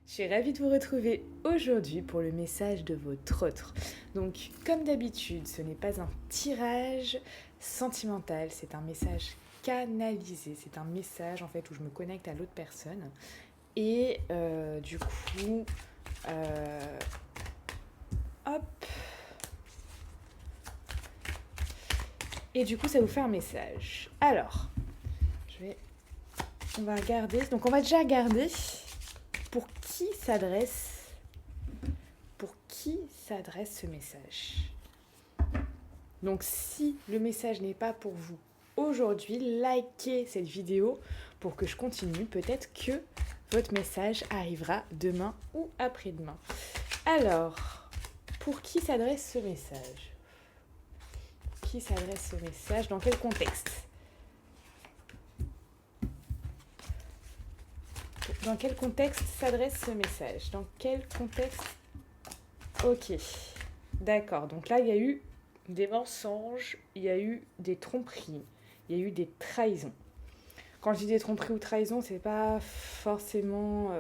Je suis ravie de vous retrouver aujourd'hui pour le message de votre autre. Donc, comme d'habitude, ce n'est pas un tirage sentimental, c'est un message canalisé. C'est un message en fait où je me connecte à l'autre personne. Et du coup, euh, hop. Et du coup, ça vous fait un message. Alors, on va regarder. Donc, on va déjà regarder pour qui s'adresse ce message. Donc si le message n'est pas pour vous aujourd'hui, likez cette vidéo pour que je continue. Peut-être que votre message arrivera demain ou après-demain. Alors, pour qui s'adresse ce message ? Qui s'adresse ce message ? Dans quel contexte ? Dans quel contexte s'adresse ce message ? Dans quel contexte ? Ok, d'accord. Donc là, il y a eu des mensonges, il y a eu des tromperies, il y a eu des trahisons. Quand je dis des tromperies ou trahisons, c'est pas forcément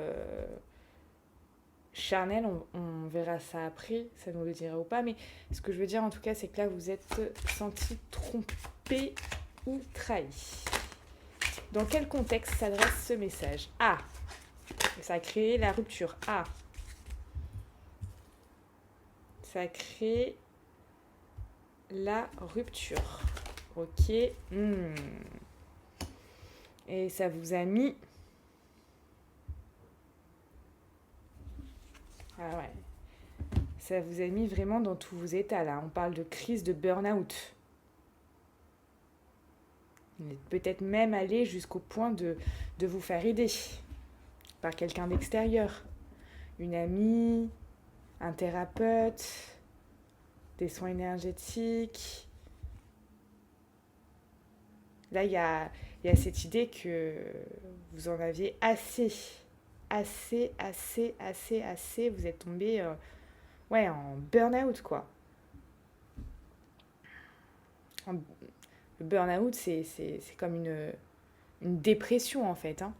charnel, on verra ça après, ça nous le dira ou pas, mais ce que je veux dire en tout cas, c'est que là, vous êtes senti trompé ou trahi. Dans quel contexte s'adresse ce message ? Ah, ça a créé la rupture. Ah, ça a créé la rupture. Ok. Et ça vous a mis... Ah ouais. Ça vous a mis vraiment dans tous vos états, là. On parle de crise de burn-out. Vous êtes peut-être même allé jusqu'au point de vous faire aider par quelqu'un d'extérieur. Une amie, un thérapeute, des soins énergétiques. Là, il y a cette idée que vous en aviez assez. Assez. Vous êtes tombé en burn-out, quoi. Le burn-out, c'est comme une dépression, en fait. Hein.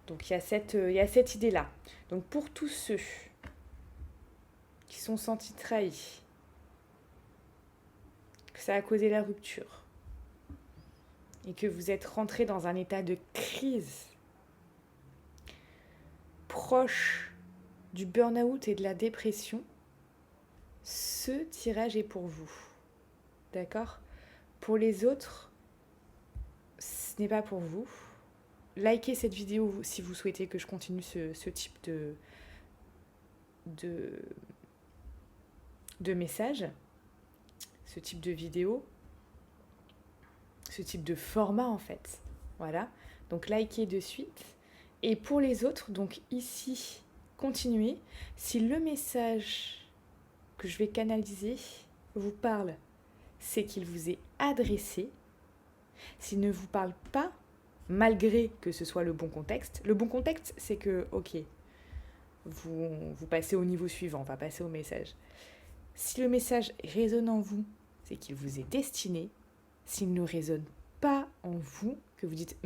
Donc, il y a cette idée-là. Donc, pour tous ceux qui sont sentis trahis, que ça a causé la rupture, et que vous êtes rentré dans un état de crise proche du burn-out et de la dépression, ce tirage est pour vous. D'accord ? Pour les autres, ce n'est pas pour vous. Likez cette vidéo si vous souhaitez que je continue ce type de message, ce type de vidéo, ce type de format en fait. Voilà. Donc likez de suite. Et pour les autres, donc ici, continuez. Si le message que je vais canaliser vous parle, c'est qu'il vous est adressé. S'il ne vous parle pas, malgré que ce soit le bon contexte, c'est que, ok, vous passez au niveau suivant, on va passer au message. Si le message résonne en vous, c'est qu'il vous est destiné. S'il ne résonne pas en vous, que vous dites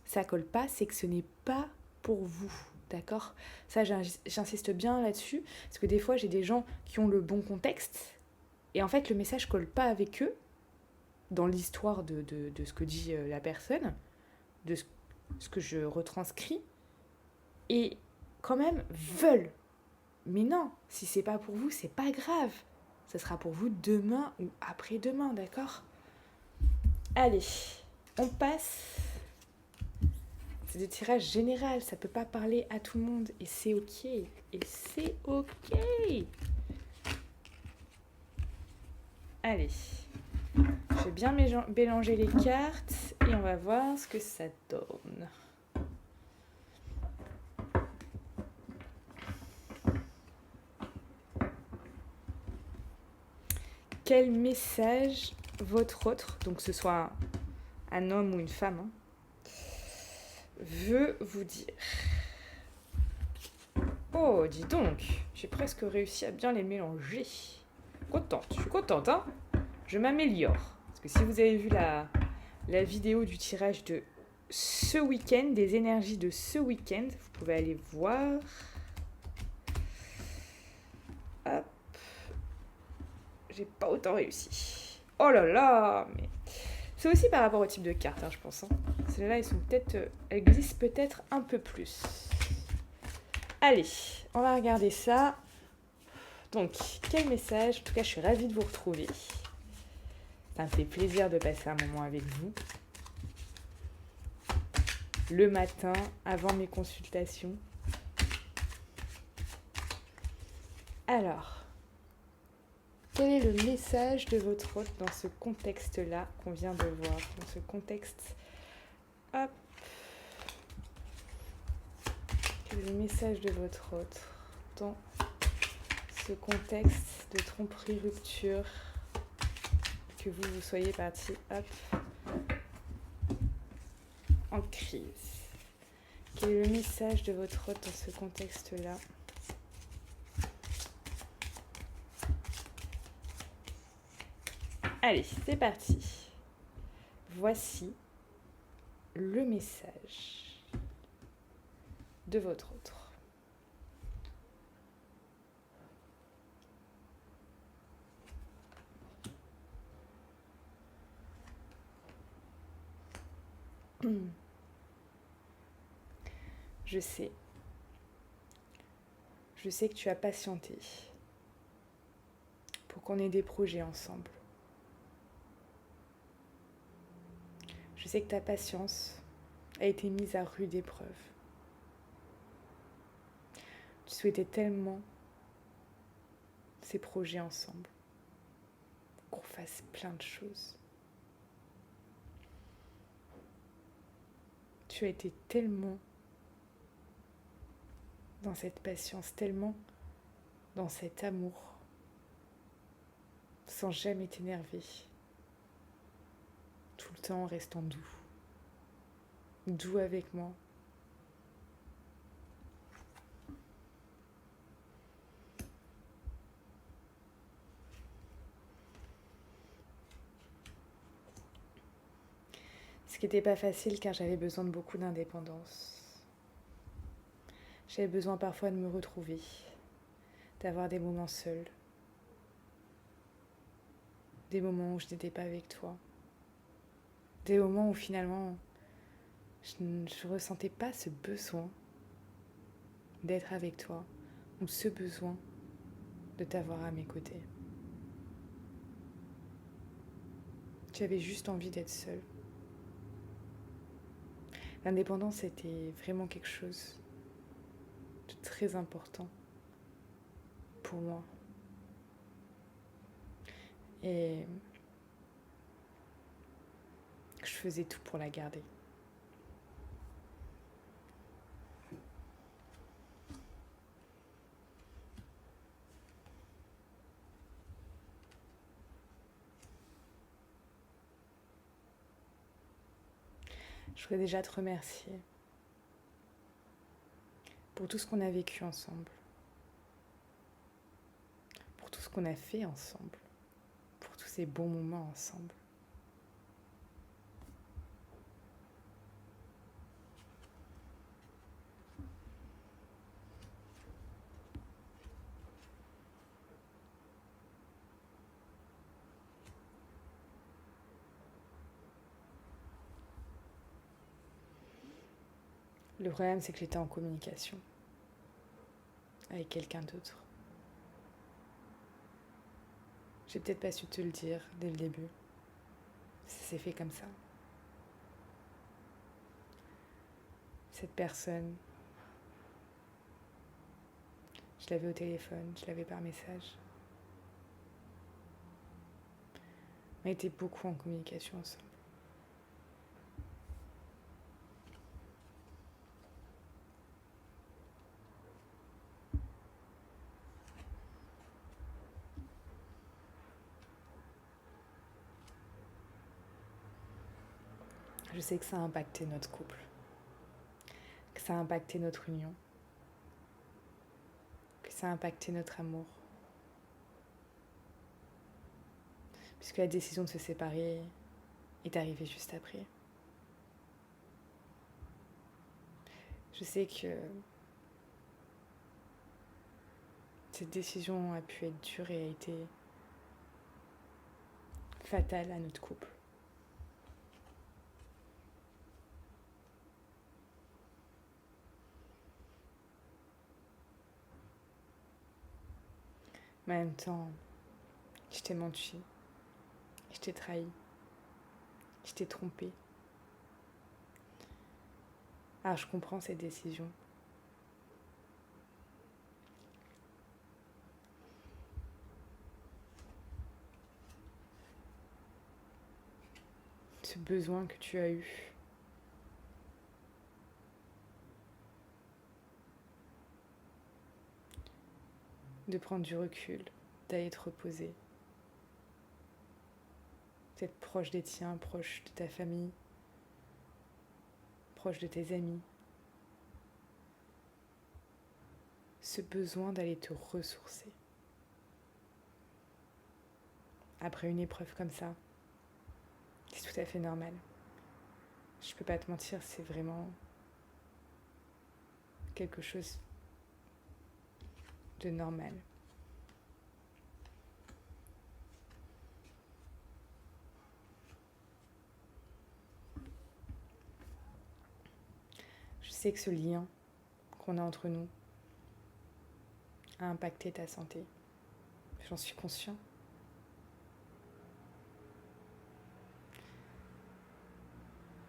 ça colle pas, c'est que ce n'est pas pour vous. D'accord ? Ça, j'insiste bien là-dessus, parce que des fois, j'ai des gens qui ont le bon contexte, et en fait, le message colle pas avec eux, dans l'histoire de ce que dit la personne, de ce que je retranscris, et quand même veulent. Mais non, si c'est pas pour vous, c'est pas grave. Ça sera pour vous demain ou après-demain, d'accord ? Allez, on passe. C'est des tirages généraux, ça peut pas parler à tout le monde et c'est ok. Et c'est ok. Allez, je vais bien mélanger les cartes et on va voir ce que ça donne. Quel message votre autre, donc que ce soit un homme ou une femme, veut vous dire ? Oh, dis donc, j'ai presque réussi à bien les mélanger. Je suis contente, hein ? Je m'améliore. Parce que si vous avez vu la vidéo du tirage de ce week-end, des énergies de ce week-end. Vous pouvez aller voir. Hop. J'ai pas autant réussi. Oh là là, mais... C'est aussi par rapport au type de carte, je pense. Celles-là, elles glissent peut-être un peu plus. Allez, on va regarder ça. Donc, quel message? En tout cas, je suis ravie de vous retrouver. Ça me fait plaisir de passer un moment avec vous. Le matin, avant mes consultations. Alors, quel est le message de votre hôte dans ce contexte-là qu'on vient de voir? Dans ce contexte... Hop. Quel est le message de votre hôte dans ce contexte de tromperie, rupture, que vous soyez parti, hop, en crise? Quel est le message de votre hôte dans ce contexte-là? Allez, c'est parti. Voici le message de votre autre. Je sais que tu as patienté pour qu'on ait des projets ensemble. Je sais que ta patience a été mise à rude épreuve. Tu souhaitais tellement ces projets ensemble, qu'on fasse plein de choses. Tu as été tellement dans cette patience, tellement dans cet amour, sans jamais t'énerver, tout le temps en restant doux avec moi. Ce qui n'était pas facile car j'avais besoin de beaucoup d'indépendance. J'avais besoin parfois de me retrouver, d'avoir des moments seuls, des moments où je n'étais pas avec toi, des moments où finalement je ne ressentais pas ce besoin d'être avec toi ou ce besoin de t'avoir à mes côtés. J'avais juste envie d'être seule. L'indépendance était vraiment quelque chose de très important pour moi. Et je faisais tout pour la garder. Je voudrais déjà te remercier pour tout ce qu'on a vécu ensemble, pour tout ce qu'on a fait ensemble, pour tous ces bons moments ensemble. Le problème, c'est que j'étais en communication avec quelqu'un d'autre. J'ai peut-être pas su te le dire dès le début. Ça s'est fait comme ça. Cette personne, je l'avais au téléphone, je l'avais par message. On a été beaucoup en communication ensemble. Je sais que ça a impacté notre couple, que ça a impacté notre union, que ça a impacté notre amour. Puisque la décision de se séparer est arrivée juste après. Je sais que cette décision a pu être dure et a été fatale à notre couple. Mais en même temps, je t'ai menti, je t'ai trahi, je t'ai trompé. Alors je comprends cette décision. Ce besoin que tu as eu de prendre du recul, d'aller te reposer, d'être proche des tiens, proche de ta famille, proche de tes amis. Ce besoin d'aller te ressourcer. Après une épreuve comme ça, c'est tout à fait normal. Je peux pas te mentir, c'est vraiment quelque chose de normal. Je sais que ce lien qu'on a entre nous a impacté ta santé. J'en suis conscient.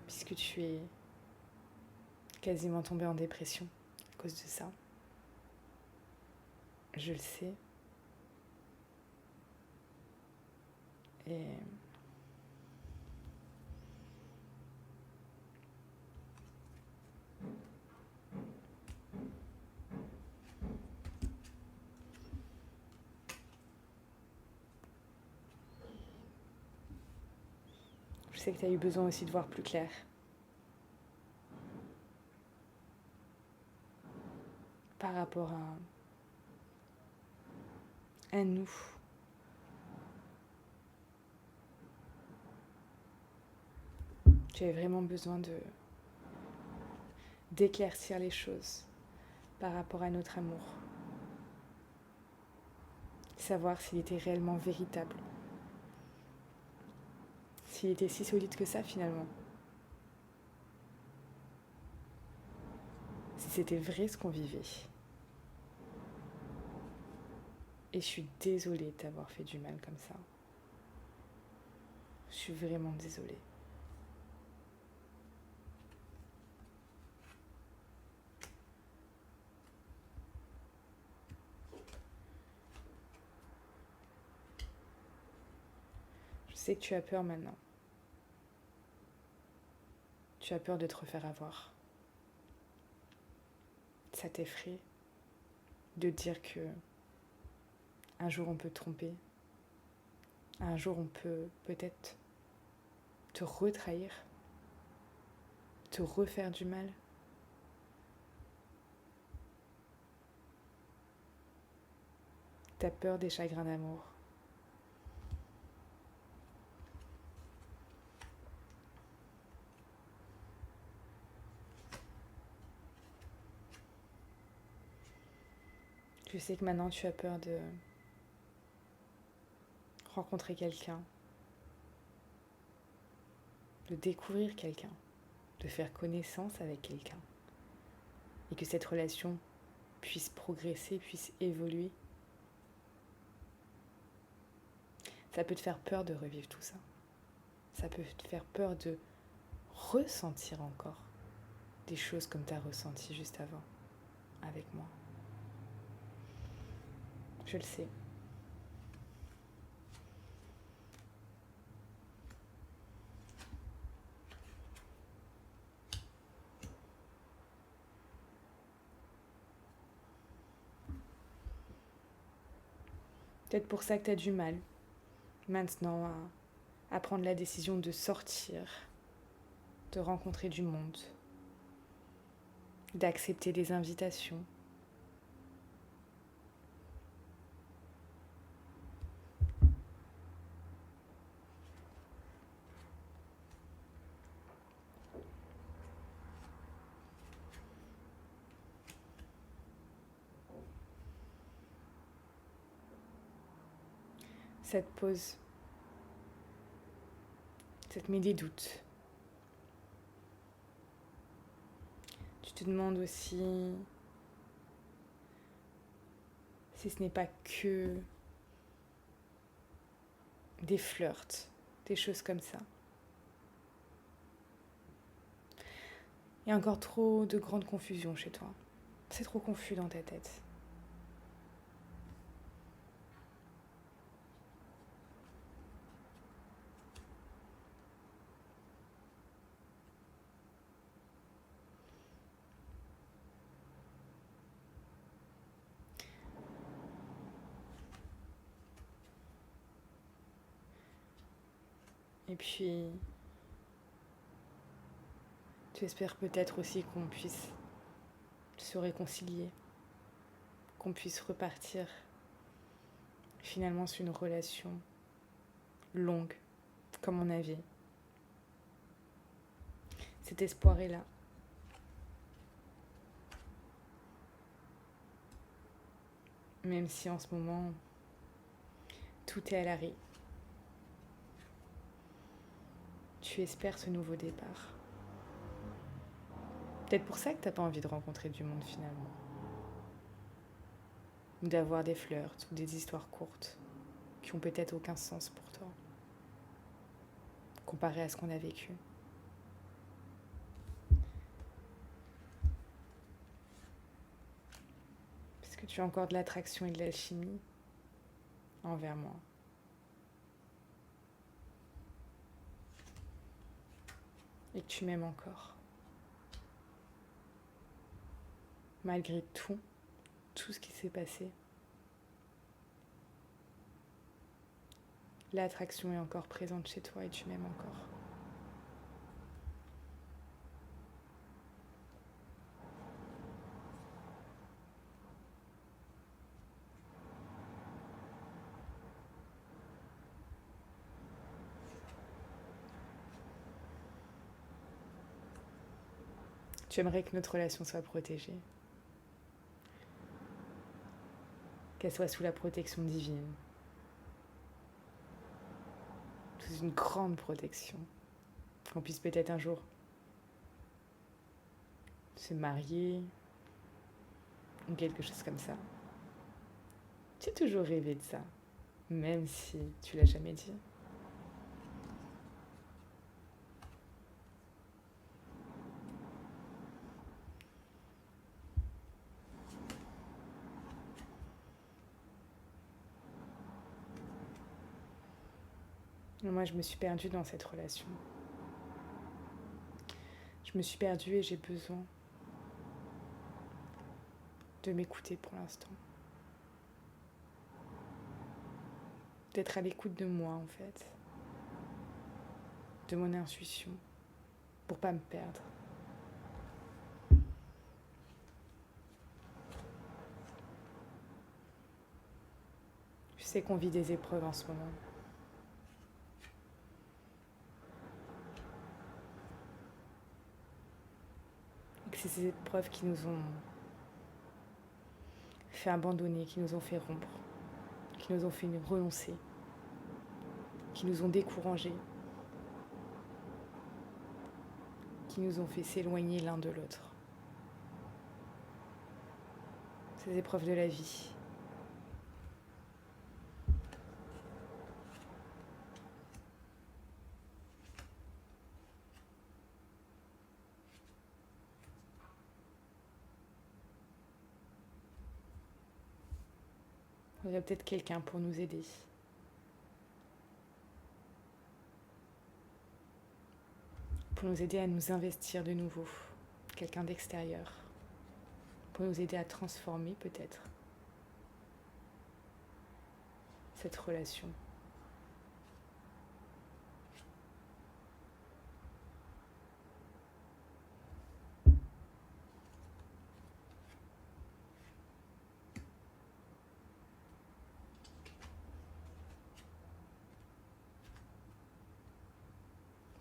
Puisque tu es quasiment tombé en dépression à cause de ça. Je le sais. Et je sais que tu as eu besoin aussi de voir plus clair. Par rapport à nous. Tu avais vraiment besoin d'éclaircir les choses par rapport à notre amour. Savoir s'il était réellement véritable. S'il était si solide que ça finalement. Si c'était vrai ce qu'on vivait. Et je suis désolée de t'avoir fait du mal comme ça. Je suis vraiment désolée. Je sais que tu as peur maintenant. Tu as peur de te refaire avoir. Ça t'effraie de dire que un jour on peut te tromper. Un jour on peut peut-être te retrahir, te refaire du mal. T'as peur des chagrins d'amour. Je sais que maintenant tu as peur de rencontrer quelqu'un, de découvrir quelqu'un, de faire connaissance avec quelqu'un. Et que cette relation puisse progresser, puisse évoluer. Ça peut te faire peur de revivre tout ça. Ça peut te faire peur de ressentir encore des choses comme tu as ressenti juste avant avec moi. Je le sais. Peut-être pour ça que tu as du mal maintenant à prendre la décision de sortir, de rencontrer du monde, d'accepter des invitations. ça te pose, ça te met des doutes. Tu te demandes aussi si ce n'est pas que des flirts, des choses comme ça. Il y a encore trop de grande confusion chez toi. C'est trop confus dans ta tête. Et puis, tu espères peut-être aussi qu'on puisse se réconcilier, qu'on puisse repartir finalement sur une relation longue, comme on avait. Cet espoir est là. Même si en ce moment, tout est à l'arrêt. Tu espères ce nouveau départ. Peut-être pour ça que t'as pas envie de rencontrer du monde finalement. Ou d'avoir des flirts ou des histoires courtes qui ont peut-être aucun sens pour toi, comparé à ce qu'on a vécu. Parce que tu as encore de l'attraction et de l'alchimie envers moi. Et que tu m'aimes encore. Malgré tout ce qui s'est passé. L'attraction est encore présente chez toi et tu m'aimes encore. Tu aimerais que notre relation soit protégée. Qu'elle soit sous la protection divine. Sous une grande protection. Qu'on puisse peut-être un jour se marier ou quelque chose comme ça. Tu as toujours rêvé de ça, même si tu l'as jamais dit. Moi, je me suis perdue dans cette relation. Je me suis perdue et j'ai besoin de m'écouter pour l'instant. D'être à l'écoute de moi, en fait. De mon intuition. Pour pas me perdre. Je sais qu'on vit des épreuves en ce moment. Et que c'est ces épreuves qui nous ont fait abandonner, qui nous ont fait rompre, qui nous ont fait renoncer, qui nous ont découragés, qui nous ont fait s'éloigner l'un de l'autre. Ces épreuves de la vie. Il y aurait peut-être quelqu'un pour nous aider. Pour nous aider à nous investir de nouveau. Quelqu'un d'extérieur. Pour nous aider à transformer peut-être cette relation.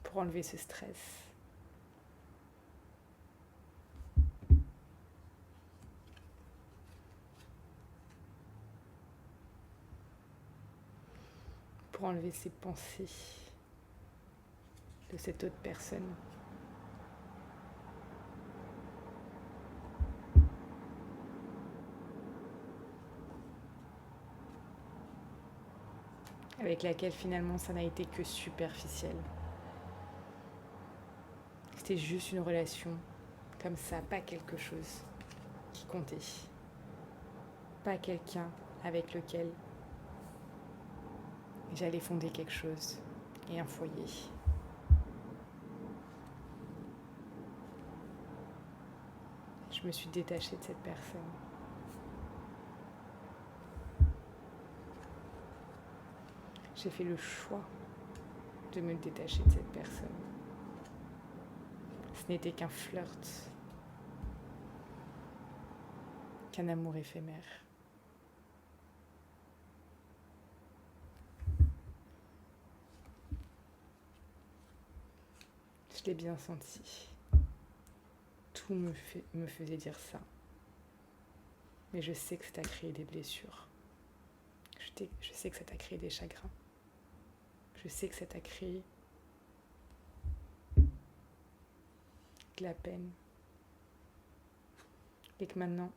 Pour enlever ce stress. pour enlever ces pensées de cette autre personne. Avec laquelle finalement ça n'a été que superficiel. C'était juste une relation comme ça, pas quelque chose qui comptait. Pas quelqu'un avec lequel j'allais fonder quelque chose et un foyer. Je me suis détachée de cette personne. J'ai fait le choix de me détacher de cette personne. Ce n'était qu'un flirt, qu'un amour éphémère. Je l'ai bien senti. Tout me faisait dire ça. Mais je sais que ça t'a créé des blessures. Je sais que ça t'a créé des chagrins. Je sais que ça t'a créé de la peine. Et que maintenant,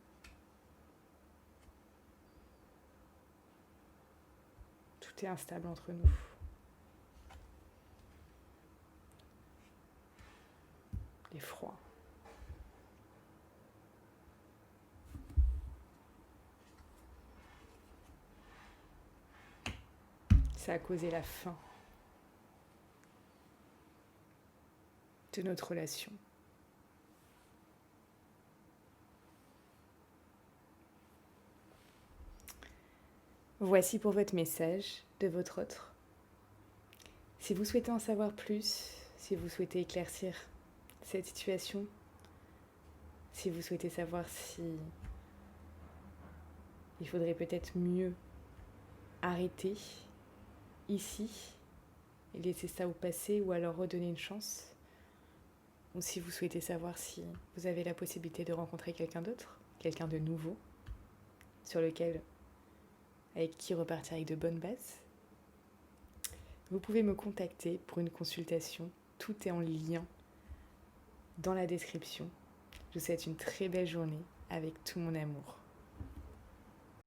tout est instable entre nous. L'effroi. Ça a causé la fin de notre relation. Voici pour votre message de votre autre. Si vous souhaitez en savoir plus, si vous souhaitez éclaircir cette situation, si vous souhaitez savoir si il faudrait peut-être mieux arrêter ici et laisser ça au passé ou alors redonner une chance, ou si vous souhaitez savoir si vous avez la possibilité de rencontrer quelqu'un d'autre, quelqu'un de nouveau, avec qui repartir avec de bonnes bases, vous pouvez me contacter pour une consultation. Tout est en lien dans la description. Je vous souhaite une très belle journée avec tout mon amour.